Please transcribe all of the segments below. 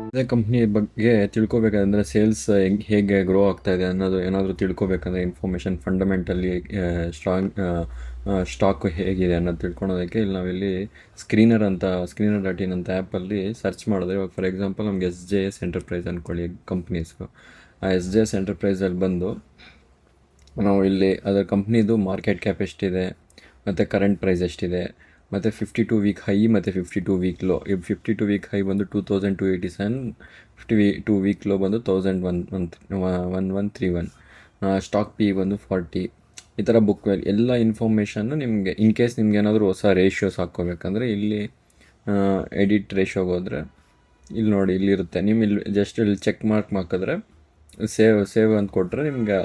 ಅದೇ ಕಂಪ್ನಿ ಬಗ್ಗೆ ತಿಳ್ಕೊಬೇಕಂದ್ರೆ ಸೇಲ್ಸ್ ಹೇಗೆ ಗ್ರೋ ಆಗ್ತಾ ಇದೆ ಅನ್ನೋದು ಏನಾದರೂ ತಿಳ್ಕೊಬೇಕಂದ್ರೆ ಇನ್ಫಾರ್ಮೇಷನ್ ಫಂಡಮೆಂಟಲಿ ಸ್ಟ್ರಾಂಗ್ ಸ್ಟಾಕ್ ಹೇಗಿದೆ ಅನ್ನೋದು ತಿಳ್ಕೊಳೋದಕ್ಕೆ ಇಲ್ಲಿ ನಾವಿಲ್ಲಿ ಸ್ಕ್ರೀನರ್ ಡಾಟ್ ಇನ್ ಅಂತ ಆ್ಯಪಲ್ಲಿ ಸರ್ಚ್ ಮಾಡಿದ್ರೆ ಇವಾಗ ಫಾರ್ ಎಕ್ಸಾಂಪಲ್ ನಮಗೆ SJS ಎಂಟರ್ಪ್ರೈಸ್ ಅಂದ್ಕೊಳ್ಳಿ ಕಂಪ್ನೀಸ್ಗೂ. ಆ SJS ಎಂಟರ್ಪ್ರೈಸಲ್ಲಿ ಬಂದು ನಾವು ಇಲ್ಲಿ ಅದರ ಕಂಪ್ನಿದು ಮಾರ್ಕೆಟ್ ಕ್ಯಾಪ್ ಎಷ್ಟಿದೆ ಮತ್ತು ಕರೆಂಟ್ ಪ್ರೈಸ್ ಎಷ್ಟಿದೆ ಮತ್ತು 52 ವೀಕ್ ಹೈ ಮತ್ತು 52 ವೀಕ್ ಲೋ. ಈ 52 ವೀಕ್ ಹೈ ಬಂದು 2287, 52 ವೀಕ್ ಲೋ ಬಂದು 1131. ಸ್ಟಾಕ್ ಪಿ ಬಂದು 40. ಈ ಥರ ಬುಕ್ ವ್ಯಾಲ್ಯೂ ಎಲ್ಲ ಇನ್ಫಾರ್ಮೇಷನ್ನು ನಿಮಗೆ ಇನ್ ಕೇಸ್ ನಿಮ್ಗೆ ಏನಾದರೂ ಹೊಸ ರೇಷಿಯೋಸ್ ಹಾಕ್ಕೋಬೇಕಂದ್ರೆ ಇಲ್ಲಿ ಎಡಿಟ್ ರೇಷಿಯೋಗೆ ಹೋದರೆ ಇಲ್ಲಿ ನೋಡಿ ಇಲ್ಲಿರುತ್ತೆ. ನೀವು ಇಲ್ಲಿ ಜಸ್ಟ್ ಇಲ್ಲಿ ಚೆಕ್ ಮಾರ್ಕ್ ಹಾಕಿದ್ರೆ ಸೇವ್ ಅಂತ ಕೊಟ್ಟರೆ ನಿಮಗೆ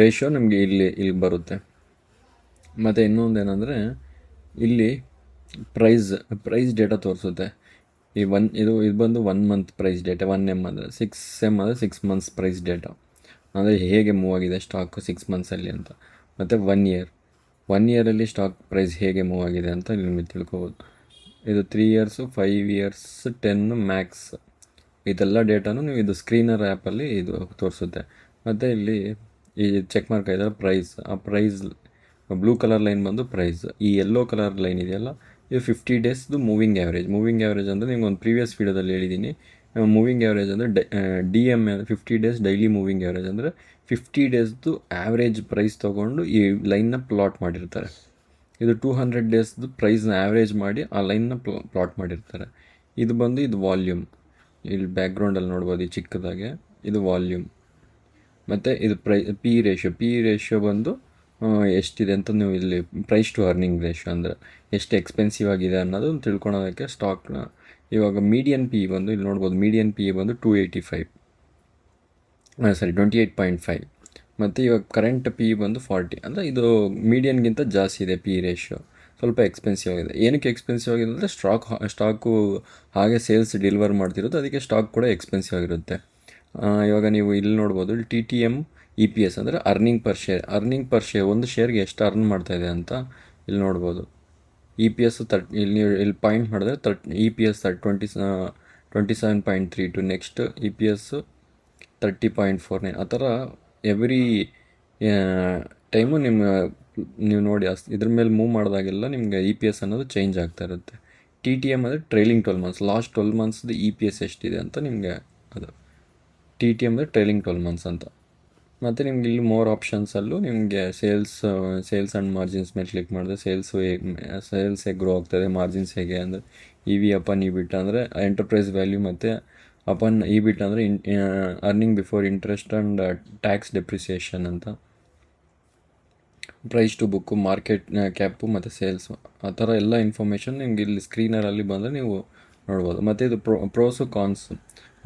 ರೇಷಿಯೋ ನಿಮಗೆ ಇಲ್ಲಿ ಬರುತ್ತೆ. ಮತ್ತು ಇನ್ನೊಂದು ಏನಂದರೆ ಇಲ್ಲಿ ಪ್ರೈಸ್ ಡೇಟಾ ತೋರಿಸುತ್ತೆ. ಇದು ಬಂದು 1 ಮಂತ್ ಪ್ರೈಸ್ ಡೇಟಾ, 1M ಅಂದರೆ 6M ಅಂದರೆ 6 ಮಂತ್ಸ್ ಪ್ರೈಸ್ ಡೇಟಾ, ಅಂದರೆ ಹೇಗೆ ಮೂವ್ ಆಗಿದೆ ಸ್ಟಾಕು 6 ಮಂತ್ಸಲ್ಲಿ ಅಂತ. ಮತ್ತು 1 ಇಯರಲ್ಲಿ ಸ್ಟಾಕ್ ಪ್ರೈಸ್ ಹೇಗೆ ಮೂವ್ ಆಗಿದೆ ಅಂತ ಇಲ್ಲಿ ನಿಮಗೆ ತಿಳ್ಕೊಬೋದು. ಇದು 3 ಇಯರ್ಸು, 5 ಇಯರ್ಸ್, 10 ಮ್ಯಾಕ್ಸ್, ಇದೆಲ್ಲ ಡೇಟಾನು ನೀವು ಇದು ಸ್ಕ್ರೀನರ್ ಆ್ಯಪಲ್ಲಿ ಇದು ತೋರಿಸುತ್ತೆ. ಮತ್ತು ಇಲ್ಲಿ ಈ ಚೆಕ್ ಮಾರ್ಕ್ ಆಗಿದ್ದಾರೆ ಪ್ರೈಸ್ ಬ್ಲೂ ಕಲರ್ ಲೈನ್ ಬಂದು ಪ್ರೈಸ್. ಈ ಯೆಲ್ಲೋ ಕಲರ್ ಲೈನ್ ಇದೆಯಲ್ಲ ಇದು 50 ಡೇಸ್ದು ಮೂವಿಂಗ್ ಆ್ಯಾವ್ರೇಜ್ ಅಂದರೆ ನಿಮ್ಗೆ ಒಂದು ಪ್ರೀವಿಯಸ್ ವೀಡಿಯೋದಲ್ಲಿ ಹೇಳಿದ್ದೀನಿ. ಮೂವಿಂಗ್ ಆ್ಯಾವ್ರೇಜ್ ಅಂದರೆ DMA 50 days daily moving average ಅಂದರೆ 50 ಡೇಸ್ದು ಆ್ಯಾವ್ರೇಜ್ ಪ್ರೈಸ್ ತೊಗೊಂಡು ಈ ಲೈನ್ನ ಪ್ಲಾಟ್ ಮಾಡಿರ್ತಾರೆ. ಇದು 200 ಡೇಸ್ದು ಪ್ರೈಸ್ನ ಆ್ಯಾವ್ರೇಜ್ ಮಾಡಿ ಆ ಲೈನ್ನ ಪ್ಲಾಟ್ ಮಾಡಿರ್ತಾರೆ. ಇದು ವಾಲ್ಯೂಮ್. ಇಲ್ಲಿ ಬ್ಯಾಕ್ಗ್ರೌಂಡಲ್ಲಿ ನೋಡ್ಬೋದು ಈ ಚಿಕ್ಕದಾಗೆ, ಇದು ವಾಲ್ಯೂಮ್. ಮತ್ತು ಇದು ಪಿ ರೇಷಿಯೋ ಬಂದು ಎಷ್ಟಿದೆ ಅಂತ ನೀವು ಇಲ್ಲಿ ಪ್ರೈಸ್ ಟು ಅರ್ನಿಂಗ್ ರೇಷಿಯೋ ಅಂದರೆ ಎಷ್ಟು ಎಕ್ಸ್ಪೆನ್ಸಿವ್ ಆಗಿದೆ ಅನ್ನೋದು ತಿಳ್ಕೊಳೋದಕ್ಕೆ ಸ್ಟಾಕ್ನ. ಇವಾಗ ಮೀಡಿಯನ್ ಪಿ ಬಂದು ಇಲ್ಲಿ ನೋಡ್ಬೋದು, ಮೀಡಿಯನ್ ಪಿ ಬಂದು 28.5. ಮತ್ತು ಇವಾಗ ಕರೆಂಟ್ ಪಿ ಬಂದು 40. ಅಂದರೆ ಇದು ಮೀಡಿಯನ್ಗಿಂತ ಜಾಸ್ತಿ ಇದೆ ಪಿ ರೇಷಿಯೋ, ಸ್ವಲ್ಪ ಎಕ್ಸ್ಪೆನ್ಸಿವ್ ಆಗಿದೆ. ಏನಕ್ಕೆ ಎಕ್ಸ್ಪೆನ್ಸಿವ್ ಆಗಿದೆ ಅಂದರೆ ಸ್ಟಾಕು ಹಾಗೆ ಸೇಲ್ಸ್ ಡೆಲಿವರ್ ಮಾಡ್ತಿರುತ್ತೆ, ಅದಕ್ಕೆ ಸ್ಟಾಕ್ ಕೂಡ ಎಕ್ಸ್ಪೆನ್ಸಿವ್ ಆಗಿರುತ್ತೆ. ಇವಾಗ ನೀವು ಇಲ್ಲಿ ನೋಡ್ಬೋದು, ಇಲ್ಲಿ TTM EPS ಅಂದರೆ ಅರ್ನಿಂಗ್ ಪರ್ ಶೇರ್ ಒಂದು ಶೇರ್ಗೆ ಎಷ್ಟು ಅರ್ನ್ ಮಾಡ್ತಾಯಿದೆ ಅಂತ ಇಲ್ಲಿ ನೋಡ್ಬೋದು. EPS ಇಲ್ಲಿ ಪಾಯಿಂಟ್ ಮಾಡಿದ್ರೆ EPS 27.32, ನೆಕ್ಸ್ಟ್ EPS 30.49. ಆ ಥರ ಎವ್ರಿ ಟೈಮು ನೀವು ನೋಡಿ ಇದ್ರ ಮೇಲೆ ಮೂವ್ ಮಾಡಿದಾಗೆಲ್ಲ ನಿಮಗೆ EPS ಅನ್ನೋದು ಚೇಂಜ್ ಆಗ್ತಾ ಇರುತ್ತೆ. TTM ಅಂದರೆ ಟ್ರೈಲಿಂಗ್ 12 ಮಂತ್ಸ್, ಲಾಸ್ಟ್ 12 ಮಂತ್ಸ್ದು EPS ಎಷ್ಟಿದೆ ಅಂತ ನಿಮಗೆ ಅದು TTM ಅಂದರೆ ಟ್ರೈಲಿಂಗ್ 12 ಮಂತ್ಸ್ ಅಂತ. ಮತ್ತು ನಿಮ್ಗೆ ಇಲ್ಲಿ ಮೋರ್ ಆಪ್ಷನ್ಸಲ್ಲೂ ನಿಮಗೆ ಸೇಲ್ಸ್ ಆ್ಯಂಡ್ ಮಾರ್ಜಿನ್ಸ್ ಮೇಲೆ ಕ್ಲಿಕ್ ಮಾಡಿದ್ರೆ ಸೇಲ್ಸ್ ಹೇಗೆ ಗ್ರೋ ಆಗ್ತದೆ, ಮಾರ್ಜಿನ್ಸ್ ಹೇಗೆ ಅಂದರೆ EV ಅಪಾನ್ EBIT ಅಂದರೆ ಎಂಟರ್ಪ್ರೈಸ್ ವ್ಯಾಲ್ಯೂ, ಮತ್ತು ಅಪಾನ್ EBIT ಅಂದರೆ earning before interest and tax depreciation ಅಂತ. Price to book, market cap ಮತ್ತು ಸೇಲ್ಸು, ಆ ಥರ ಎಲ್ಲ ಇನ್ಫಾರ್ಮೇಷನ್ ನಿಮ್ಗೆ ಇಲ್ಲಿ ಸ್ಕ್ರೀನರಲ್ಲಿ ಬಂದರೆ ನೀವು ನೋಡ್ಬೋದು. ಮತ್ತು ಇದು ಪ್ರೋಸು ಕಾನ್ಸು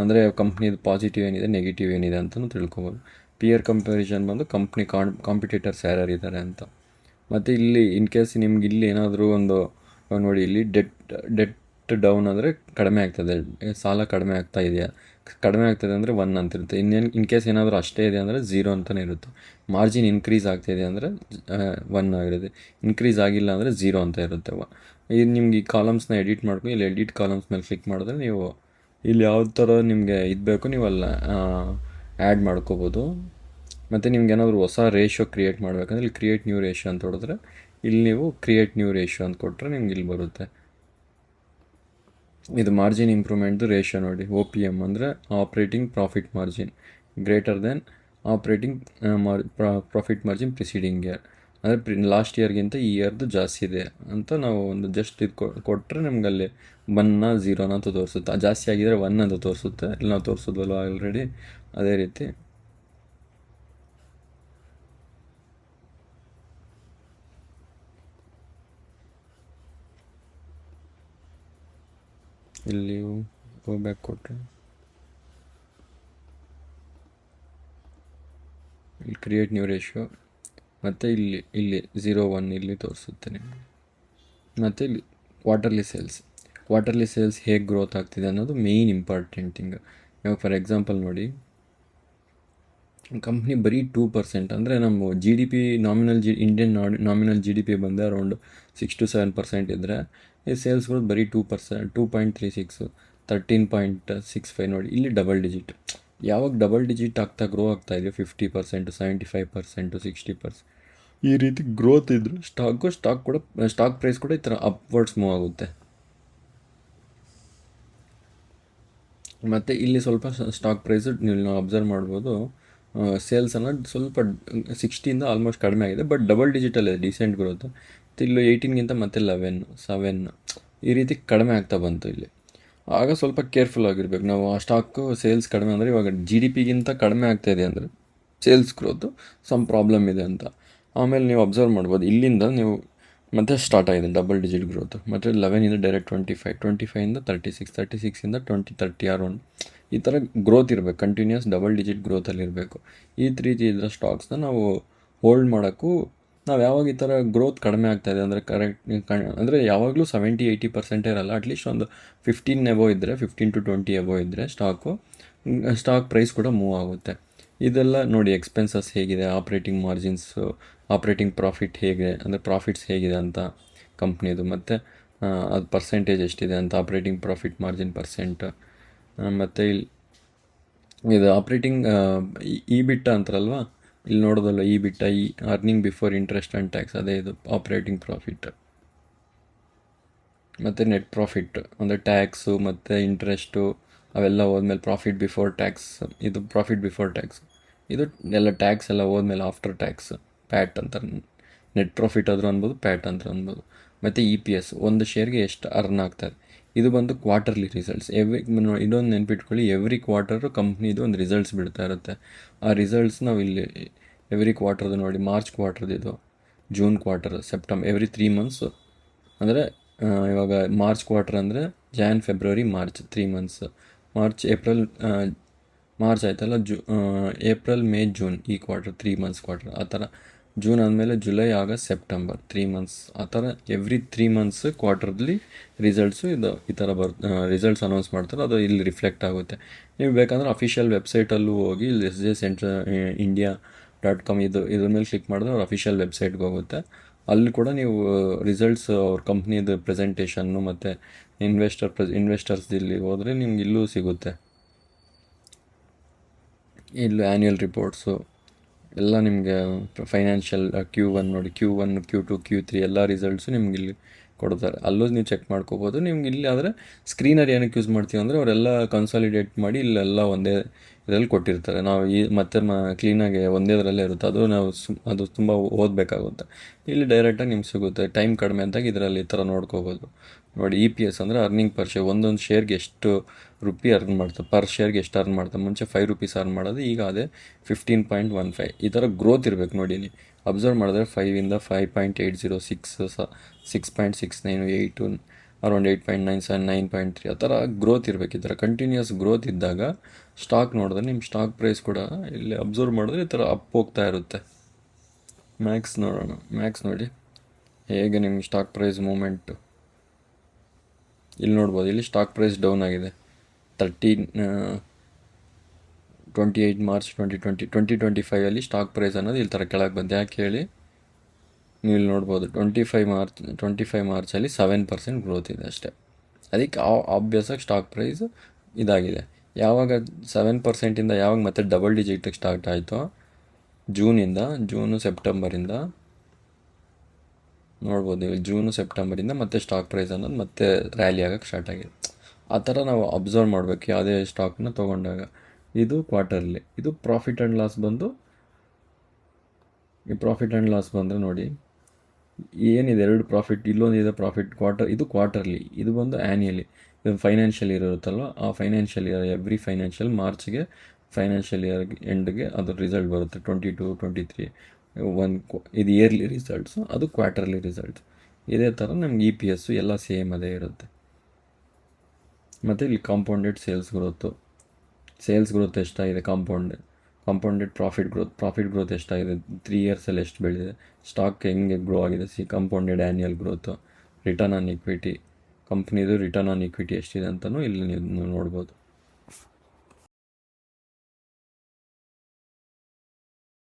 ಅಂದರೆ ಕಂಪ್ನಿದು ಪಾಸಿಟಿವ್ ಏನಿದೆ, ನೆಗೆಟಿವ್ ಏನಿದೆ ಅಂತಲೂ ತಿಳ್ಕೊಬೋದು. ಪಿಯರ್ ಕಂಪ್ಯಾರಿಸನ್ ಬಂದು ಕಂಪ್ನಿ ಕಾಂಪಿಟೇಟರ್ಸ್ ಯಾರ್ಯಾರಿದ್ದಾರೆ ಅಂತ. ಮತ್ತು ಇಲ್ಲಿ ಇನ್ ಕೇಸ್ ನಿಮ್ಗೆ ಇಲ್ಲಿ ಏನಾದರೂ ಒಂದು ನೋಡಿ, ಇಲ್ಲಿ ಡೆಟ್ ಡೌನ್ ಅಂದರೆ ಕಡಿಮೆ ಆಗ್ತದೆ, ಸಾಲ ಕಡಿಮೆ ಆಗ್ತದೆ ಅಂದರೆ 1 ಅಂತಿರುತ್ತೆ. ಇನ್ ಕೇಸ್ ಏನಾದರೂ ಅಷ್ಟೇ ಇದೆ ಅಂದರೆ 0 ಅಂತಲೇ ಇರುತ್ತೆ. ಮಾರ್ಜಿನ್ ಇನ್ಕ್ರೀಸ್ ಆಗ್ತಾಯಿದೆ ಅಂದರೆ 1 ಆಗಿರುತ್ತೆ, ಇನ್ಕ್ರೀಸ್ ಆಗಿಲ್ಲ ಅಂದರೆ 0 ಅಂತ ಇರುತ್ತೆ. ಇದು ನಿಮ್ಗೆ ಈ ಕಾಲಮ್ಸ್ನ ಎಡಿಟ್ ಮಾಡ್ಕೊಂಡು ಇಲ್ಲಿ ಎಡಿಟ್ ಕಾಲಮ್ಸ್ ಮೇಲೆ ಕ್ಲಿಕ್ ಮಾಡಿದ್ರೆ ನೀವು ಇಲ್ಲಿ ಯಾವ ಥರ ನಿಮಗೆ ಇದು ಬೇಕು ನೀವೆಲ್ಲ ಆ್ಯಡ್ ಮಾಡ್ಕೋಬೋದು. ಮತ್ತು ನಿಮ್ಗೆ ಏನಾದರೂ ಹೊಸ ರೇಷಿಯೋ ಕ್ರಿಯೇಟ್ ಮಾಡಬೇಕಂದ್ರೆ ಇಲ್ಲಿ ಕ್ರಿಯೇಟ್ ನ್ಯೂ ರೇಷಿಯೋ ಅಂತ ಹೊಡೆದ್ರೆ ಇಲ್ಲಿ ನೀವು ಕ್ರಿಯೇಟ್ ನ್ಯೂ ರೇಷಿಯೋ ಅಂತ ಕೊಟ್ಟರೆ ನಿಮ್ಗೆ ಇಲ್ಲಿ ಬರುತ್ತೆ. ಇದು ಮಾರ್ಜಿನ್ ಇಂಪ್ರೂವ್ಮೆಂಟ್ದು ರೇಷಿಯೋ ನೋಡಿ, OPM ಅಂದರೆ operating profit margin greater than operating profit margin preceding year, ಅಂದರೆ ಲಾಸ್ಟ್ ಇಯರ್ಗಿಂತ ಈ ಇಯರ್ದು ಜಾಸ್ತಿ ಇದೆ ಅಂತ ನಾವು ಒಂದು ಜಸ್ಟ್ ಇದು ಕೊಟ್ಟರೆ ನಮ್ಗೆ ಅಲ್ಲಿ 1 0 ಅಂತ ತೋರಿಸುತ್ತೆ. ಜಾಸ್ತಿ ಆಗಿದರೆ 1 ಅಂತ ತೋರಿಸುತ್ತೆ. ಇಲ್ಲಿ ನಾವು ತೋರಿಸೋದ್ವಲ್ಲ ಆಲ್ರೆಡಿ, ಅದೇ ರೀತಿ ಇಲ್ಲಿ ಹೋಗ್ಬ್ಯಾಕ್ ಕೊಟ್ಟರೆ ಇಲ್ಲಿ ಕ್ರಿಯೇಟ್ ನ್ಯೂ ರೇಷಿಯೋ, ಮತ್ತು ಇಲ್ಲಿ 0 1 ಇಲ್ಲಿ ತೋರಿಸುತ್ತೆ ನಿಮಗೆ. ಮತ್ತು ಇಲ್ಲಿ ಕ್ವಾರ್ಟರ್ಲಿ ಸೇಲ್ಸ್ ಹೇಗೆ ಗ್ರೋತ್ ಆಗ್ತಿದೆ ಅನ್ನೋದು ಮೇಯ್ನ್ ಇಂಪಾರ್ಟೆಂಟ್ ಥಿಂಗ್. ಇವಾಗ ಫಾರ್ ಎಕ್ಸಾಂಪಲ್ ನೋಡಿ, ಕಂಪ್ನಿ ಬರೀ 2% ಅಂದರೆ ನಮ್ಮ GDP ಇಂಡಿಯನ್ ನಾಮಿನಲ್ GDP ಬಂದು ಅರೌಂಡ್ 6 to 7% ಇದ್ದರೆ ಈ ಸೇಲ್ಸ್ ಗ್ರೋತ್ ಬರೀ 2%, 2.36. 13.65 ನೋಡಿ, ಇಲ್ಲಿ ಡಬಲ್ ಡಿಜಿಟ್. ಯಾವಾಗ ಡಬಲ್ ಡಿಜಿಟ್ ಆಗ್ತಾ ಗ್ರೋ ಆಗ್ತಾ ಇದೆಯೋ 50%, 75%, 60%, ಈ ರೀತಿ ಗ್ರೋತ್ ಇದ್ದರೂ ಸ್ಟಾಕ್ ಪ್ರೈಸ್ ಕೂಡ ಈ ಥರ ಅಪ್ವರ್ಡ್ಸ್ ಮೂವ್ ಆಗುತ್ತೆ. ಮತ್ತು ಇಲ್ಲಿ ಸ್ವಲ್ಪ ಸ್ಟಾಕ್ ಪ್ರೈಸು ನಾವು ಅಬ್ಸರ್ವ್ ಮಾಡ್ಬೋದು, ಸೇಲ್ಸ್ ಅನ್ನೋದು ಸ್ವಲ್ಪ 60ಇಂದ ಆಲ್ಮೋಸ್ಟ್ ಕಡಿಮೆ ಆಗಿದೆ, ಬಟ್ ಡಬಲ್ ಡಿಜಿಟಲ್ ಇದೆ, ಡಿಸೆಂಟ್ ಗ್ರೋತ್. ಇಲ್ಲಿ 18ಗಿಂತ ಮತ್ತೆ 11, 7 ಈ ರೀತಿ ಕಡಿಮೆ ಆಗ್ತಾ ಬಂತು ಇಲ್ಲಿ. ಆಗ ಸ್ವಲ್ಪ ಕೇರ್ಫುಲ್ ಆಗಿರ್ಬೇಕು ನಾವು. ಆ ಸ್ಟಾಕು ಸೇಲ್ಸ್ ಕಡಿಮೆ ಅಂದರೆ ಇವಾಗ GDPಗಿಂತ ಕಡಿಮೆ ಆಗ್ತಾಯಿದೆ ಅಂದರೆ ಸೇಲ್ಸ್ ಗ್ರೋತು ಸಮ್ ಪ್ರಾಬ್ಲಮ್ ಇದೆ ಅಂತ. ಆಮೇಲೆ ನೀವು ಅಬ್ಸರ್ವ್ ಮಾಡ್ಬೋದು, ಇಲ್ಲಿಂದ ನೀವು ಮತ್ತೆ ಸ್ಟಾರ್ಟ್ ಆಗಿದೆ ಡಬಲ್ ಡಿಜಿಟ್ ಗ್ರೋತು. ಮತ್ತು 11ಇಂದ ಡೈರೆಕ್ಟ್ 25, 25ಇಂದ 36, 36ಇಂದ 20, 30 ಅರೌಂಡ್ ಈ ಥರ ಗ್ರೋತ್ ಇರಬೇಕು, ಕಂಟಿನ್ಯೂಸ್ ಡಬಲ್ ಡಿಜಿಟ್ ಗ್ರೋತಲ್ಲಿ ಇರಬೇಕು. ಈ ರೀತಿ ಇದ್ದ ಸ್ಟಾಕ್ಸ್ನ ನಾವು ಹೋಲ್ಡ್ ಮಾಡೋಕ್ಕೂ, ನಾವು ಯಾವಾಗ ಈ ಥರ ಗ್ರೋತ್ ಕಡಿಮೆ ಆಗ್ತಾಯಿದೆ ಅಂದರೆ ಅಂದರೆ ಯಾವಾಗಲೂ 70-80% ಇರಲ್ಲ, ಅಟ್ಲೀಸ್ಟ್ ಒಂದು 15 ಎಬೋ ಇದ್ದರೆ, 15 to 20 ಎಬೋ ಇದ್ದರೆ ಸ್ಟಾಕ್ ಪ್ರೈಸ್ ಕೂಡ ಮೂವ್ ಆಗುತ್ತೆ. ಇದೆಲ್ಲ ನೋಡಿ, ಎಕ್ಸ್ಪೆನ್ಸಸ್ ಹೇಗಿದೆ, ಆಪ್ರೇಟಿಂಗ್ ಮಾರ್ಜಿನ್ಸು, ಆಪ್ರೇಟಿಂಗ್ ಪ್ರಾಫಿಟ್ ಹೇಗೆ ಅಂದರೆ ಪ್ರಾಫಿಟ್ಸ್ ಹೇಗಿದೆ ಅಂತ ಕಂಪ್ನಿದು, ಮತ್ತು ಅದು ಪರ್ಸೆಂಟೇಜ್ ಎಷ್ಟಿದೆ ಅಂತ, ಆಪ್ರೇಟಿಂಗ್ ಪ್ರಾಫಿಟ್ ಮಾರ್ಜಿನ್ ಪರ್ಸೆಂಟ್. ಮತ್ತು ಇದು ಆಪ್ರೇಟಿಂಗ್ ಇಬಿಟ ಅಂತಾರಲ್ವ, ಇಲ್ಲಿ ನೋಡೋದಲ್ಲ, EBIT, earning before interest and tax, ಅದೇ ಇದು ಆಪ್ರೇಟಿಂಗ್ ಪ್ರಾಫಿಟ್. ಮತ್ತು ನೆಟ್ ಪ್ರಾಫಿಟ್ ಅಂದರೆ ಟ್ಯಾಕ್ಸು ಮತ್ತು ಇಂಟ್ರೆಸ್ಟು ಅವೆಲ್ಲ ಹೋದ್ಮೇಲೆ ಪ್ರಾಫಿಟ್ ಬಿಫೋರ್ ಟ್ಯಾಕ್ಸ್, ಇದು ಪ್ರಾಫಿಟ್ ಬಿಫೋರ್ ಟ್ಯಾಕ್ಸ್. ಇದು ಎಲ್ಲ ಟ್ಯಾಕ್ಸ್ ಎಲ್ಲ ಹೋದ್ಮೇಲೆ ಆಫ್ಟರ್ ಟ್ಯಾಕ್ಸ್, ಪ್ಯಾಟ್ ಅಂತಾರೆ. ನೆಟ್ ಪ್ರಾಫಿಟ್ ಆದರೂ ಅನ್ಬೋದು, ಪ್ಯಾಟ್ ಅಂತ ಅನ್ಬೋದು. ಮತ್ತು EPS, ಒಂದು ಶೇರ್ಗೆ ಎಷ್ಟು ಅರ್ನ್ ಆಗ್ತಾರೆ. ಇದು ಬಂದು ಕ್ವಾರ್ಟರ್ಲಿ ರಿಸಲ್ಟ್ಸ್. ಇದೊಂದು ನೆನ್ಪಿಟ್ಕೊಳ್ಳಿ, ಎವ್ರಿ ಕ್ವಾರ್ಟರು ಕಂಪ್ನಿದು ಒಂದು ರಿಸಲ್ಟ್ಸ್ ಬಿಡ್ತಾ ಇರುತ್ತೆ. ಆ ರಿಸಲ್ಟ್ಸ್ ನಾವು ಇಲ್ಲಿ ಎವ್ರಿ ಕ್ವಾರ್ಟರ್ದು ನೋಡಿ, ಮಾರ್ಚ್ ಕ್ವಾರ್ಟರ್ದಿದು, June quarter, September, every 3 months. ಅಂದರೆ ಇವಾಗ ಮಾರ್ಚ್ ಕ್ವಾರ್ಟರ್ ಅಂದರೆ Jan, February, March 3 months. March ಆಯ್ತಲ್ಲ, ಏಪ್ರಿಲ್, ಮೇ, ಜೂನ್ ಈ ಕ್ವಾರ್ಟರ್ 3 ಮಂತ್ಸ್ ಕ್ವಾರ್ಟರ್. ಆ ಥರ ಜೂನ್ ಆದಮೇಲೆ ಜುಲೈ, ಆಗಸ್ಟ್, ಸೆಪ್ಟೆಂಬರ್ 3 ಮಂತ್ಸ್. ಆ ಥರ ಎವ್ರಿ 3 ಮಂತ್ಸ್ ಕ್ವಾರ್ಟರ್ಲಿ ರಿಸಲ್ಟ್ಸು ಈ ಥರ ರಿಸಲ್ಟ್ಸ್ ಅನೌನ್ಸ್ ಮಾಡ್ತಾರೆ, ಅದು ಇಲ್ಲಿ ರಿಫ್ಲೆಕ್ಟ್ ಆಗುತ್ತೆ. ನೀವು ಬೇಕಂದ್ರೆ ಅಫಿಷಿಯಲ್ ವೆಬ್ಸೈಟಲ್ಲೂ ಹೋಗಿ, SJCentreindia.com ಇದ್ರ ಮೇಲೆ ಕ್ಲಿಕ್ ಮಾಡಿದ್ರೆ ಅವ್ರ ಅಫಿಷಿಯಲ್ ವೆಬ್ಸೈಟ್ಗೆ ಹೋಗುತ್ತೆ. ಅಲ್ಲಿ ಕೂಡ ನೀವು ರಿಸಲ್ಟ್ಸ್, ಅವ್ರ ಕಂಪ್ನಿದು ಪ್ರೆಸೆಂಟೇಷನ್ನು ಮತ್ತು ಇನ್ವೆಸ್ಟರ್ಸ್ದಿಲ್ಲಿ ಹೋದರೆ ನಿಮ್ಗೆ ಇಲ್ಲೂ ಸಿಗುತ್ತೆ. ಇಲ್ಲೂ ಆ್ಯನ್ಯುವಲ್ ರಿಪೋರ್ಟ್ಸು ಎಲ್ಲ ನಿಮಗೆ, ಫೈನಾನ್ಷಿಯಲ್ Q1 ನೋಡಿ, Q1, Q2, Q3 ಎಲ್ಲ ರಿಸಲ್ಟ್ಸು ನಿಮ್ಗೆ ಇಲ್ಲಿ ಕೊಡ್ತಾರೆ. ಅಲ್ಲೂ ನೀವು ಚೆಕ್ ಮಾಡ್ಕೋಬೋದು. ನಿಮ್ಗೆ ಇಲ್ಲಿ ಆದರೆ ಸ್ಕ್ರೀನರ್ ಏನಕ್ಕೆ ಯೂಸ್ ಮಾಡ್ತೀವಿ ಅಂದರೆ ಅವರೆಲ್ಲ ಕನ್ಸಾಲಿಡೇಟ್ ಮಾಡಿ ಇಲ್ಲೆಲ್ಲ ಒಂದೇ ಇದರಲ್ಲಿ ಕೊಟ್ಟಿರ್ತಾರೆ. ನಾವು ಮತ್ತೆ ಕ್ಲೀನಾಗಿ ಒಂದೇದರಲ್ಲೇ ಇರುತ್ತೆ, ಅದು ತುಂಬ ಓದಬೇಕಾಗುತ್ತೆ. ಇಲ್ಲಿ ಡೈರೆಕ್ಟಾಗಿ ನಿಮ್ಗೆ ಸಿಗುತ್ತೆ, ಟೈಮ್ ಕಡಿಮೆ ಅಂತಾಗ ಇದರಲ್ಲಿ ಈ ಥರ ನೋಡ್ಕೋಬೋದು. ನೋಡಿ, EPS ಅಂದರೆ ಅರ್ನಿಂಗ್ ಪರ್ ಶೇರ್, ಒಂದೊಂದು ಶೇರ್ಗೆ ಎಷ್ಟು ರುಪಿ ಅರ್ನ್ ಮಾಡ್ತಾರೆ, ಪರ್ ಶೇರ್ಗೆ ಎಷ್ಟು ಅರ್ನ್ ಮಾಡ್ತಾರೆ. ಮುಂಚೆ 5 ರೂಪೀಸ್ ಅರ್ನ್ ಮಾಡೋದು, ಈಗ ಅದೇ 15.15. ಈ ಥರ ಗ್ರೋತ್ ಇರಬೇಕು ನೋಡಿ. ನೀವು ಅಬ್ಸರ್ವ್ ಮಾಡಿದ್ರೆ 5ಇಂದ 5.806, 6.69, 8, ಅರೌಂಡ್ 8.97, 9.3 ಆ ಥರ ಗ್ರೋತ್ ಇರಬೇಕು. ಈ ಥರ ಕಂಟಿನ್ಯೂಸ್ ಗ್ರೋತ್ ಇದ್ದಾಗ ಸ್ಟಾಕ್ ನೋಡಿದ್ರೆ ನಿಮ್ಮ ಸ್ಟಾಕ್ ಪ್ರೈಸ್ ಕೂಡ ಇಲ್ಲಿ ಅಬ್ಸರ್ವ್ ಮಾಡಿದ್ರೆ ಈ ಥರ ಅಪ್ ಹೋಗ್ತಾ ಇರುತ್ತೆ. ಮ್ಯಾಕ್ಸ್ ನೋಡೋಣ. ಮ್ಯಾಕ್ಸ್ ನೋಡಿ ಹೇಗೆ ನಿಮ್ಮ ಸ್ಟಾಕ್ ಪ್ರೈಸ್ ಮೂಮೆಂಟು ಇಲ್ಲಿ ನೋಡ್ಬೋದು. ಇಲ್ಲಿ ಸ್ಟಾಕ್ ಪ್ರೈಸ್ ಡೌನ್ ಆಗಿದೆ. 28 ಮಾರ್ಚ್ 2025 ಸ್ಟಾಕ್ ಪ್ರೈಸ್ ಅನ್ನೋದು ಇಲ್ಲಿ ಥರ ಕೆಳಗೆ ಬಂದು, ಯಾಕೆ ಹೇಳಿ ನೀವು ಇಲ್ಲಿ ನೋಡ್ಬೋದು. 25 ಮಾರ್ಚಲ್ಲಿ 7% ಗ್ರೋತ್ ಇದೆ ಅಷ್ಟೇ. ಅದಕ್ಕೆ ಆಬ್ವಿಯಸ್ಸಾಗಿ ಸ್ಟಾಕ್ ಪ್ರೈಸ್ ಇದಾಗಿದೆ. ಯಾವಾಗ 7%ಇಂದ ಯಾವಾಗ ಮತ್ತೆ ಡಬಲ್ ಡಿಜಿಟಿಗೆ ಸ್ಟಾರ್ಟ್ ಆಯಿತೋ, ಸೆಪ್ಟೆಂಬರಿಂದ ನೋಡ್ಬೋದು ನೀವು. ಸೆಪ್ಟೆಂಬರಿಂದ ಮತ್ತೆ ಸ್ಟಾಕ್ ಪ್ರೈಸ್ ಅನ್ನೋದು ಮತ್ತೆ ರ್ಯಾಲಿ ಆಗೋಕ್ಕೆ ಸ್ಟಾರ್ಟ್ ಆಗಿದೆ. ಆ ಥರ ನಾವು ಅಬ್ಸರ್ವ್ ಮಾಡಬೇಕು ಯಾವುದೇ ಸ್ಟಾಕ್ನ ತೊಗೊಂಡಾಗ. ಇದು ಕ್ವಾರ್ಟರ್ಲಿ. ಇದು ಪ್ರಾಫಿಟ್ ಆ್ಯಂಡ್ ಲಾಸ್ ಬಂದು, ಈ ಪ್ರಾಫಿಟ್ ಆ್ಯಂಡ್ ಲಾಸ್ ಬಂದರೆ ನೋಡಿ ಏನಿದೆ, 2 ಪ್ರಾಫಿಟ್, ಇಲ್ಲೊಂದಿದೆ ಪ್ರಾಫಿಟ್ ಇದು ಕ್ವಾರ್ಟರ್ಲಿ, ಇದು ಬಂದು ಆ್ಯನ್ಯಲಿ. ಇದು ಫೈನಾನ್ಷಿಯಲ್ ಇಯರ್ ಇರುತ್ತಲ್ವ, ಆ ಫೈನಾನ್ಷಿಯಲ್ ಇಯರ್ ಎವ್ರಿ ಫೈನಾನ್ಷಿಯಲ್ ಮಾರ್ಚ್ಗೆ, ಫೈನಾನ್ಷಿಯಲ್ ಇಯರ್ ಎಂಡ್ಗೆ ಅದು ರಿಸಲ್ಟ್ ಬರುತ್ತೆ. 22, 23 ಇದು ಇಯರ್ಲಿ ರಿಸಲ್ಟ್ಸು, ಅದು ಕ್ವಾರ್ಟರ್ಲಿ ರಿಸಲ್ಟ್ಸ್. ಇದೇ ಥರ ನಮ್ಗೆ EPS ಎಲ್ಲ ಸೇಮ್ ಅದೇ ಇರುತ್ತೆ. ಮತ್ತು ಇಲ್ಲಿ ಕಾಂಪೌಂಡೆಡ್ ಸೇಲ್ಸ್ ಗ್ರೋತ್ ಎಷ್ಟಾಗಿದೆ, ಕಾಂಪೌಂಡೆಡ್ ಪ್ರಾಫಿಟ್ ಗ್ರೋತ್ ಎಷ್ಟಾಗಿದೆ, 3 ಇಯರ್ಸಲ್ಲಿ ಎಷ್ಟು ಬೆಳೆದಿದೆ, ಸ್ಟಾಕ್ ಹೆಂಗೆ ಗ್ರೋ ಆಗಿದೆ, compounded annual growth, return on equity, ಕಂಪ್ನಿದು ರಿಟರ್ನ್ ಆನ್ ಇಕ್ವಿಟಿ ಎಷ್ಟಿದೆ ಅಂತಲೂ ಇಲ್ಲಿ ನೀವು ನೋಡ್ಬೋದು.